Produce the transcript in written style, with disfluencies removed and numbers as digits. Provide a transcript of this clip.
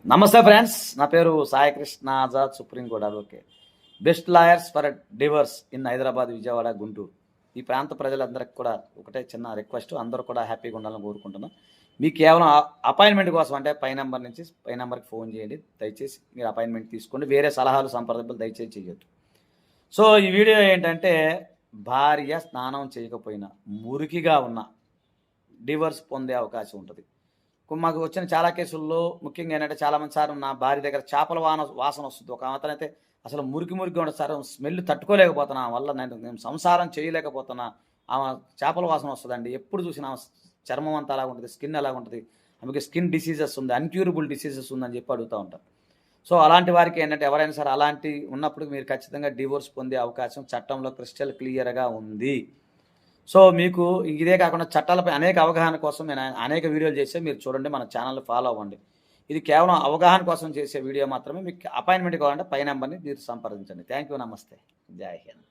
నమస్తే ఫ్రెండ్స్, నా పేరు Sai Krishna Azad, supreme court advocate. Best lawyers for divorce in Hyderabad, Vijayawada, Guntur. ఈ ప్రాంత ప్రజలందరికీ కూడా ఒకటే చిన్న రిక్వెస్ట్, అందరూ కూడా హ్యాపీగా ఉండాలని కోరుకుంటున్నాను. మీకు కేవలం అపాయింట్మెంట్ కోసం అంటే పై నెంబర్ నుంచి పై నెంబర్కి ఫోన్ చేయండి. దయచేసి మీరు అపాయింట్మెంట్ తీసుకోండి. వేరే సలహాలు సంప్రదింపులు దయచేసి చేయొద్దు. సో ఈ వీడియో ఏంటంటే, భార్య స్నానం చేయకపోయినా మురికిగా ఉన్న డివర్స్ పొందే అవకాశం ఉంటుంది. మాకు వచ్చిన చాలా కేసుల్లో ముఖ్యంగా ఏంటంటే, చాలామంది సార్ నా భార్య దగ్గర చేపల వాసన వస్తుంది. ఒక అతనైతే అసలు మురికి మురికిగా ఉండదు సార్, స్మెల్ తట్టుకోలేకపోతున్నా, వల్ల నేను సంసారం చేయలేకపోతున్నా, ఆమె చేపల వాసన వస్తుందండి, ఎప్పుడు చూసినా చర్మం అంతా అలాగ ఉంటుంది, స్కిన్ అలాగ ఉంటుంది, ఆమెకి స్కిన్ డిసీజెస్ ఉంది, అన్క్యూరబుల్ డిసీజెస్ ఉందని చెప్పి అడుగుతూ ఉంటారు. సో అలాంటి వారికి ఏంటంటే, ఎవరైనా సరే అలాంటి ఉన్నప్పుడు మీరు ఖచ్చితంగా డివోర్స్ పొందే అవకాశం చట్టంలో క్రిస్టల్ క్లియర్గా ఉంది. సో మీకు ఇదే కాకుండా చట్టాలపై అనేక అవగాహన కోసం నేను అనేక వీడియోలు చేస్తే మీరు చూడండి, మన ఛానల్ ఫాలో అవ్వండి. ఇది కేవలం అవగాహన కోసం చేసే వీడియో మాత్రమే. మీకు అపాయింట్మెంట్ కావాలంటే పై నెంబర్ని మీరు సంప్రదించండి. థ్యాంక్ యూ, నమస్తే, జై హింద్.